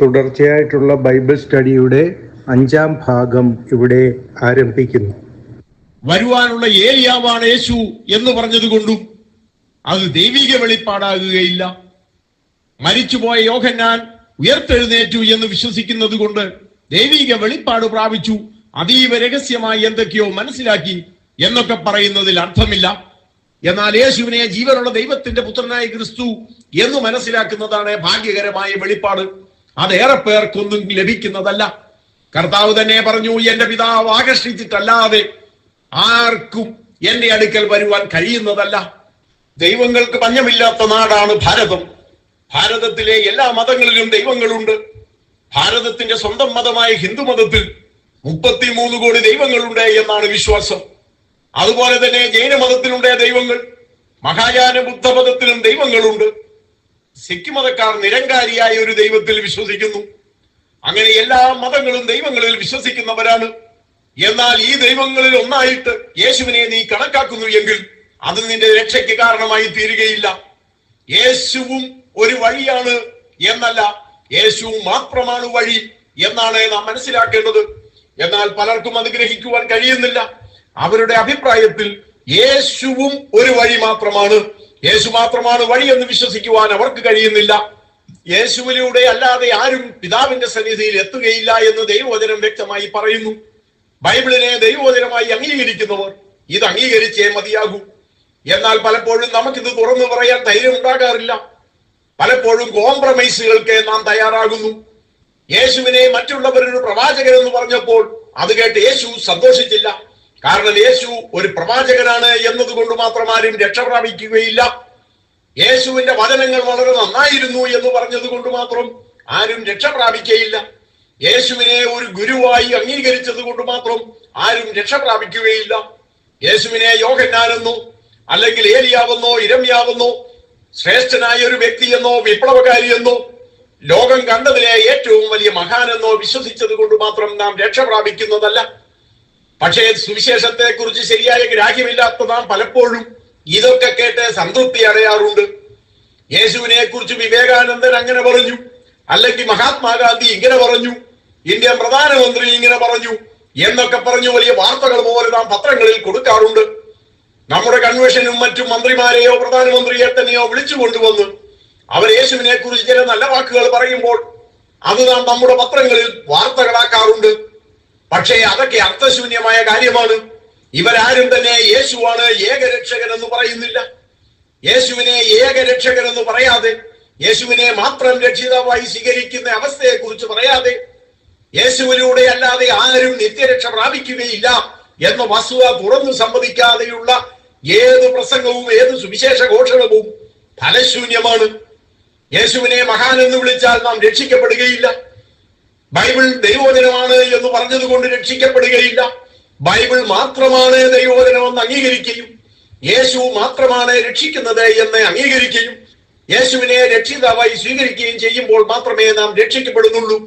തുടർച്ചയായിട്ടുള്ള ബൈബിൾ സ്റ്റഡിയുടെ 5-ാം ഭാഗം ഇവിടെ ആരംഭിക്കുന്നു. വരുവാനുള്ള ഏലിയാവാണ് യേശു എന്ന് പറഞ്ഞതുകൊണ്ടും അത് ദൈവിക വെളിപ്പാടാകുകയില്ല. മരിച്ചുപോയ യോഹന്നാൻ ഉയർത്തെഴുന്നേറ്റു എന്ന് വിശ്വസിക്കുന്നത് കൊണ്ട് ദൈവിക വെളിപ്പാട് പ്രാപിച്ചു, അതീവ രഹസ്യമായി എന്തൊക്കെയോ മനസ്സിലാക്കി എന്നൊക്കെ പറയുന്നതിൽ അർത്ഥമില്ല. എന്നാൽ യേശുവിനെ ജീവനുള്ള ദൈവത്തിന്റെ പുത്രനായ ക്രിസ്തു എന്ന് മനസ്സിലാക്കുന്നതാണ് ഭാഗ്യകരമായ വെളിപ്പാട്. അതേറെ പേർക്കൊന്നും ലഭിക്കുന്നതല്ല. കർത്താവ് തന്നെ പറഞ്ഞു, എന്റെ പിതാവ് ആകർഷിച്ചിട്ടല്ലാതെ ആർക്കും എന്റെ അടുക്കൽ വരുവാൻ കഴിയുന്നതല്ല. ദൈവങ്ങൾക്ക് പഞ്ഞമില്ലാത്ത നാടാണ് ഭാരതം. ഭാരതത്തിലെ എല്ലാ മതങ്ങളിലും ദൈവങ്ങളുണ്ട്. ഭാരതത്തിന്റെ സ്വന്തം മതമായ ഹിന്ദു മതത്തിൽ 33 കോടി ദൈവങ്ങളുണ്ട് എന്നാണ് വിശ്വാസം. അതുപോലെ തന്നെ ജൈനമതത്തിലുണ്ട് ദൈവങ്ങൾ, മഹായാന ബുദ്ധമതത്തിലും ദൈവങ്ങളുണ്ട്. സിഖ് മതക്കാർ നിരങ്കാരിയായ ഒരു ദൈവത്തിൽ വിശ്വസിക്കുന്നു. അങ്ങനെ എല്ലാ മതങ്ങളും ദൈവങ്ങളിൽ വിശ്വസിക്കുന്നവരാണ്. എന്നാൽ ഈ ദൈവങ്ങളിൽ ഒന്നായിട്ട് യേശുവിനെ നീ കണക്കാക്കുന്നു എങ്കിൽ അത് നിന്റെ രക്ഷയ്ക്ക് കാരണമായി തീരുകയില്ല. യേശുവും ഒരു വഴിയാണ് എന്നല്ല, യേശു മാത്രമാണ് വഴി എന്നാണ് നാം മനസ്സിലാക്കേണ്ടത്. എന്നാൽ പലർക്കും അത് ഗ്രഹിക്കുവാൻ കഴിയുന്നില്ല. അവരുടെ അഭിപ്രായത്തിൽ യേശുവും ഒരു വഴി മാത്രമാണ്, യേശു മാത്രമാണ് വഴി എന്ന് വിശ്വസിക്കുവാൻ അവർക്ക് കഴിയുന്നില്ല. യേശുവിലൂടെ അല്ലാതെ ആരും പിതാവിന്റെ സന്നിധിയിൽ എത്തുകയില്ല എന്ന് ദൈവവചനം വ്യക്തമായി പറയുന്നു. ബൈബിളിനെ ദൈവവചനമായി അംഗീകരിക്കുന്നവർ ഇത് അംഗീകരിച്ചേ മതിയാകൂ. എന്നാൽ പലപ്പോഴും നമുക്കിത് തുറന്നു പറയാൻ ധൈര്യം ഉണ്ടാകാറില്ല. പലപ്പോഴും കോംപ്രമൈസുകൾക്ക് നാം തയ്യാറാകുന്നു. യേശുവിനെ മറ്റുള്ളവരൊരു പ്രവാചകൻ എന്ന് പറഞ്ഞപ്പോൾ അത് കേട്ട് യേശു സന്തോഷിച്ചില്ല. കാരണം യേശു ഒരു പ്രവാചകനാണ് എന്നതുകൊണ്ട് മാത്രം ആരും രക്ഷ പ്രാപിക്കുകയില്ല. യേശുവിന്റെ വചനങ്ങൾ വളരെ നന്നായിരുന്നു എന്ന് പറഞ്ഞത് കൊണ്ട് മാത്രം ആരും രക്ഷ പ്രാപിക്കുകയില്ല. യേശുവിനെ ഒരു ഗുരുവായി അംഗീകരിച്ചത് കൊണ്ട് മാത്രം ആരും രക്ഷ പ്രാപിക്കുകയില്ല. യേശുവിനെ യോഹന്നാനെന്നോ അല്ലെങ്കിൽ ഏലിയാവെന്നോ ഇരമ്യാവെന്നോ ശ്രേഷ്ഠനായ ഒരു വ്യക്തിയെന്നോ വിപ്ലവകാരിയെന്നോ ലോകം കണ്ടതിലെ ഏറ്റവും വലിയ മഹാനെന്നോ വിശ്വസിച്ചത് കൊണ്ട് മാത്രം നാം രക്ഷ പ്രാപിക്കുന്നതല്ല. പക്ഷേ സുവിശേഷത്തെ കുറിച്ച് ശരിയായ ഗ്രാഹ്യമില്ലാത്ത നാം പലപ്പോഴും ഇതൊക്കെ കേട്ട് സംതൃപ്തി അടയാറുണ്ട്. യേശുവിനെ കുറിച്ച് വിവേകാനന്ദൻ അങ്ങനെ പറഞ്ഞു, അല്ലെങ്കിൽ മഹാത്മാഗാന്ധി ഇങ്ങനെ പറഞ്ഞു, ഇന്ത്യൻ പ്രധാനമന്ത്രി ഇങ്ങനെ പറഞ്ഞു എന്നൊക്കെ പറഞ്ഞു വലിയ വാർത്തകൾ പോലെ നാം പത്രങ്ങളിൽ കൊടുക്കാറുണ്ട്. നമ്മുടെ കൺവെൻഷനും മറ്റും മന്ത്രിമാരെയോ പ്രധാനമന്ത്രിയെ തന്നെയോ വിളിച്ചു കൊണ്ടുവന്ന് അവർ യേശുവിനെ കുറിച്ച് ചില നല്ല വാക്കുകൾ പറയുമ്പോൾ അത് നാം നമ്മുടെ പത്രങ്ങളിൽ വാർത്തകളാക്കാറുണ്ട്. പക്ഷേ അതൊക്കെ അർത്ഥശൂന്യമായ കാര്യമാണ്. ഇവരാരും തന്നെ യേശുവാണ് ഏകരക്ഷകൻ എന്ന് പറയുന്നില്ല. യേശുവിനെ ഏകരക്ഷകൻ എന്ന് പറയാതെ, യേശുവിനെ മാത്രം രക്ഷിതാവായി സ്വീകരിക്കുന്ന അവസ്ഥയെ കുറിച്ച് പറയാതെ, യേശുവിലൂടെ അല്ലാതെ ആരും നിത്യരക്ഷ പ്രാപിക്കുകയില്ല എന്ന വസ്തുത തുറന്നു സമ്മതിക്കാതെയുള്ള ഏത് പ്രസംഗവും ഏത് സുവിശേഷ ഘോഷണവും ഫലശൂന്യമാണ്. യേശുവിനെ മഹാൻ എന്ന് വിളിച്ചാൽ നാം രക്ഷിക്കപ്പെടുകയില്ല. ബൈബിൾ ദൈവവചനമാണ് എന്ന് പറഞ്ഞത് കൊണ്ട് രക്ഷിക്കപ്പെടുകയില്ല. ബൈബിൾ മാത്രമാണ് ദൈവവചനമെന്ന് അംഗീകരിക്കുകയും യേശു മാത്രമാണ് രക്ഷിക്കുന്നത് എന്ന് അംഗീകരിക്കുകയും യേശുവിനെ രക്ഷിതാവായി സ്വീകരിക്കുകയും ചെയ്യുമ്പോൾ മാത്രമേ നാം രക്ഷിക്കപ്പെടുന്നുള്ളൂ.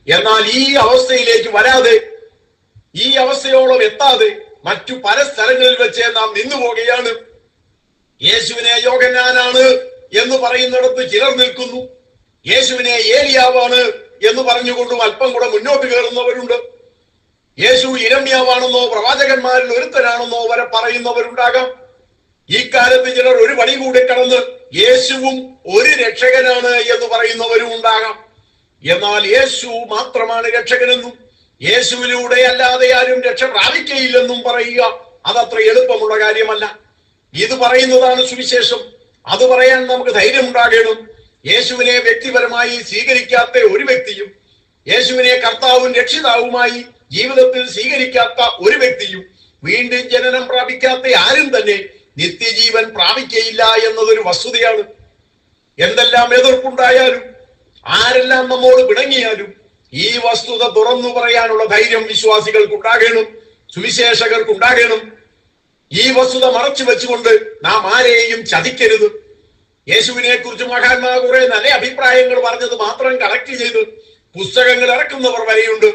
എന്നാൽ ഈ അവസ്ഥയിലേക്ക് വരാതെ, ഈ അവസ്ഥയോളം എത്താതെ മറ്റു പല സ്ഥലങ്ങളിൽ വെച്ച് നാം നിന്നുപോകുകയാണ്. യേശുവിനെ യോഹന്നാനാണ് എന്ന് പറയുന്നിടത്ത് ചിലർ നിൽക്കുന്നു. യേശുവിനെ ഏലിയാവാണ് എന്ന് പറഞ്ഞുകൊണ്ടും അല്പം കൂടെ മുന്നോട്ട് കയറുന്നവരുണ്ട്. യേശു ഇരമ്യാവാണെന്നോ പ്രവാചകന്മാരിൽ ഒരുത്തനാണെന്നോ വരെ പറയുന്നവരുണ്ടാകാം. ഈ കാലത്ത് ചിലർ ഒരു പടി കൂടി കടന്ന് യേശുവും ഒരു രക്ഷകനാണ് എന്ന് പറയുന്നവരും ഉണ്ടാകാം. എന്നാൽ യേശു മാത്രമാണ് രക്ഷകനെന്നും യേശുവിലൂടെ അല്ലാതെ ആരും രക്ഷ പ്രാപിക്കയില്ലെന്നും പറയുക അതത്ര എളുപ്പമുള്ള കാര്യമല്ല. ഇത് പറയുന്നതാണ് സുവിശേഷം. അത് പറയാൻ നമുക്ക് ധൈര്യം ഉണ്ടാകണം. യേശുവിനെ വ്യക്തിപരമായി സ്വീകരിക്കാത്ത ഒരു വ്യക്തിയും യേശുവിനെ കർത്താവും രക്ഷിതാവുമായി ജീവിതത്തിൽ സ്വീകരിക്കാത്ത ഒരു വ്യക്തിയും വീണ്ടും ജനനം പ്രാപിക്കാത്ത ആരും തന്നെ നിത്യജീവൻ പ്രാപിക്കയില്ല എന്നതൊരു വസ്തുതയാണ്. എന്തെല്ലാം എതിർപ്പുണ്ടായാലും ആരെല്ലാം നമ്മോട് പിണങ്ങിയാലും ഈ വസ്തുത തുറന്നു പറയാനുള്ള ധൈര്യം വിശ്വാസികൾക്കുണ്ടാകണം, സുവിശേഷകർക്കുണ്ടാകണം. ഈ വസ്തുത മറച്ചു വെച്ചുകൊണ്ട് നാം ആരെയും ചതിക്കരുത്. യേശുവിനെ കുറിച്ച് മഹാന്മാർ കുറെ നല്ല അഭിപ്രായങ്ങൾ പറഞ്ഞത് മാത്രം കളക്ട് ചെയ്ത് പുസ്തകങ്ങൾ ഇറക്കുന്നവർ വരെയുണ്ട്.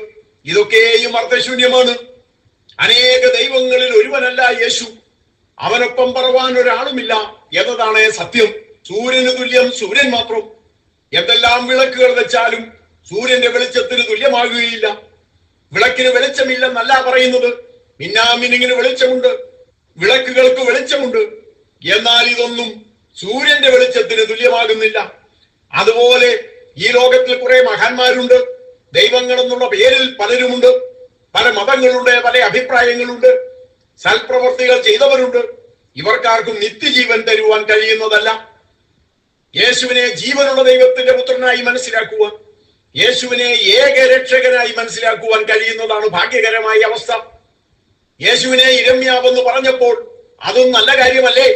ഇതൊക്കെയും അർത്ഥശൂന്യമാണ്. അനേക ദൈവങ്ങളിൽ ഒരുവനല്ല യേശു. അവനൊപ്പം പറവാൻ ഒരാളുമില്ല എന്നതാണ് സത്യം. സൂര്യന് തുല്യം സൂര്യൻ മാത്രം. എന്തെല്ലാം വിളക്കുകൾ വെച്ചാലും സൂര്യന്റെ വെളിച്ചത്തിന് തുല്യമാകുകയില്ല. വിളക്കിന് വെളിച്ചമില്ലെന്നല്ല പറയുന്നത്, മിന്നാമിന്നിങ്ങിന് വെളിച്ചമുണ്ട്, വിളക്കുകൾക്ക് വെളിച്ചമുണ്ട്. എന്നാൽ ഇതൊന്നും സൂര്യന്റെ വെളിച്ചത്തിന് തുല്യമാകുന്നില്ല. അതുപോലെ ഈ ലോകത്തിൽ കുറെ മഹാന്മാരുണ്ട്, ദൈവങ്ങൾ എന്നുള്ള പേരിൽ പലരുമുണ്ട്, പല മതങ്ങളുണ്ട്, പല അഭിപ്രായങ്ങളുണ്ട്, സൽപ്രവർത്തികൾ ചെയ്തവരുണ്ട്. ഇവർക്കാർക്കും നിത്യജീവൻ തരുവാൻ കഴിയുന്നതല്ല. യേശുവിനെ ജീവനുള്ള ദൈവത്തിന്റെ പുത്രനായി മനസ്സിലാക്കുവാൻ, യേശുവിനെ ഏകരക്ഷകനായി മനസ്സിലാക്കുവാൻ കഴിയുന്നതാണ് ഭാഗ്യകരമായ അവസ്ഥ. യേശുവിനെ ഇരമ്യാവെന്ന് പറഞ്ഞപ്പോൾ അതും നല്ല കാര്യമല്ലേ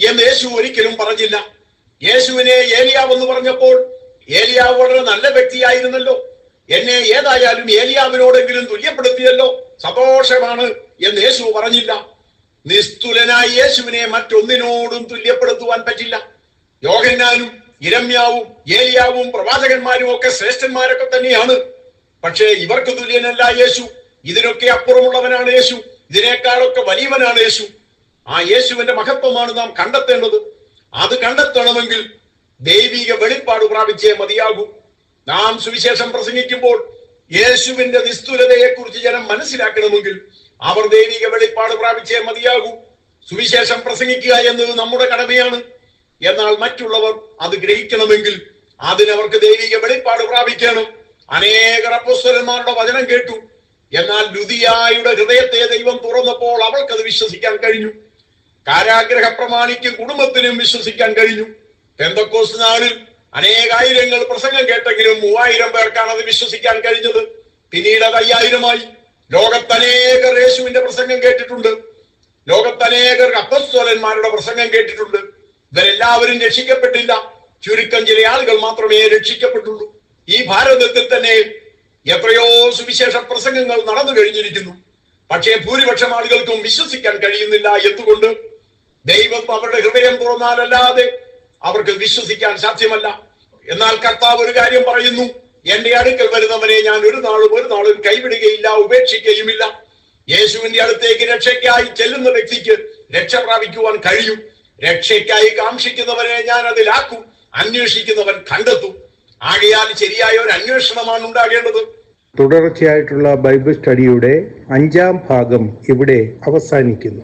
എന്ന് യേശു ഒരിക്കലും പറഞ്ഞില്ല. യേശുവിനെ ഏലിയാവെന്ന് പറഞ്ഞപ്പോൾ ഏലിയാവ് വളരെ നല്ല വ്യക്തിയായിരുന്നല്ലോ, എന്നെ ഏതായാലും ഏലിയാവിനോടെങ്കിലും തുല്യപ്പെടുത്തിയല്ലോ, സന്തോഷമാണ് എന്ന് യേശു പറഞ്ഞില്ല. നിസ്തുലനായ യേശുവിനെ മറ്റൊന്നിനോടും തുല്യപ്പെടുത്തുവാൻ പറ്റില്ല. യോഹന്നാനും ഇരമ്യാവും ഏലിയാവും പ്രവാചകന്മാരും ഒക്കെ ശ്രേഷ്ഠന്മാരൊക്കെ തന്നെയാണ്. പക്ഷേ ഇവർക്ക് തുല്യനല്ല യേശു. ഇതിനൊക്കെ അപ്പുറമുള്ളവനാണ് യേശു, ഇതിനേക്കാളൊക്കെ വലിയവനാണ് യേശു. ആ യേശുവിന്റെ മഹത്വമാണ് നാം കണ്ടെത്തേണ്ടത്. അത് കണ്ടെത്തണമെങ്കിൽ ദൈവിക വെളിപ്പാട് പ്രാപിച്ചേ മതിയാകൂ. നാം സുവിശേഷം പ്രസംഗിക്കുമ്പോൾ യേശുവിന്റെ നിസ്തുലതയെ കുറിച്ച് ജനം മനസ്സിലാക്കണമെങ്കിൽ അവർ ദൈവിക വെളിപ്പാട് പ്രാപിച്ചേ മതിയാകൂ. സുവിശേഷം പ്രസംഗിക്കുക എന്നത് നമ്മുടെ കടമയാണ്. എന്നാൽ മറ്റുള്ളവർ അത് ഗ്രഹിക്കണമെങ്കിൽ അതിനവർക്ക് ദൈവിക വെളിപ്പാട് പ്രാപിക്കണം. അനേകർ അപ്പോസ്തലന്മാരുടെ വചനം കേട്ടു, എന്നാൽ ലുദിയായുടെ ഹൃദയത്തെ ദൈവം തുറന്നപ്പോൾ അവൾക്കത് വിശ്വസിക്കാൻ കഴിഞ്ഞു. കാരാഗ്രഹ പ്രമാണിക്കും കുടുംബത്തിനും വിശ്വസിക്കാൻ കഴിഞ്ഞു. പെന്തക്കോസ്ത് നാളിൽ അനേകായിരങ്ങൾ പ്രസംഗം കേട്ടെങ്കിലും 3000 പേർക്കാണ് അത് വിശ്വസിക്കാൻ കഴിഞ്ഞത്. പിന്നീട് അത് 5000-ആയി. ലോകത്തനേകർ യേശുവിന്റെ പ്രസംഗം കേട്ടിട്ടുണ്ട്. ലോകത്തനേകർ അപ്പോസ്തലന്മാരുടെ പ്രസംഗം കേട്ടിട്ടുണ്ട്. ഇവരെല്ലാവരും രക്ഷിക്കപ്പെട്ടില്ല. ചുരുക്കം ചില ആളുകൾ മാത്രമേ രക്ഷിക്കപ്പെട്ടുള്ളൂ. ഈ ഭാരതത്തിൽ തന്നെ എത്രയോ സുവിശേഷ പ്രസംഗങ്ങൾ നടന്നു കഴിഞ്ഞിരിക്കുന്നു. പക്ഷേ ഭൂരിപക്ഷം ആളുകൾക്കും വിശ്വസിക്കാൻ കഴിയുന്നില്ല. എന്തുകൊണ്ട്? ദൈവം അവരുടെ ഹൃദയം തുറന്നാലല്ലാതെ അവർക്ക് വിശ്വസിക്കാൻ സാധ്യമല്ല. എന്നാൽ കർത്താവ് ഒരു കാര്യം പറയുന്നു, എന്റെ അടുക്കൽ വരുന്നവനെ ഞാൻ ഒരു നാളും കൈവിടുകയില്ല, ഉപേക്ഷിക്കുകയുമില്ല. യേശുവിന്റെ അടുത്തേക്ക് രക്ഷയ്ക്കായി ചെല്ലുന്ന വ്യക്തിക്ക് രക്ഷ പ്രാപിക്കുവാൻ കഴിയും. രക്ഷയ്ക്കായി കാക്ഷിക്കുന്നവനെ ഞാൻ അതിലാക്കും, അന്വേഷിക്കുന്നവൻ കണ്ടെത്തും. ആകയാൽ ശരിയായ ഒരു അന്വേഷണമാണ് ഉണ്ടാകേണ്ടത്. തുടർച്ചയായിട്ടുള്ള ബൈബിൾ സ്റ്റഡിയുടെ 5-ാം ഭാഗം ഇവിടെ അവസാനിക്കുന്നു.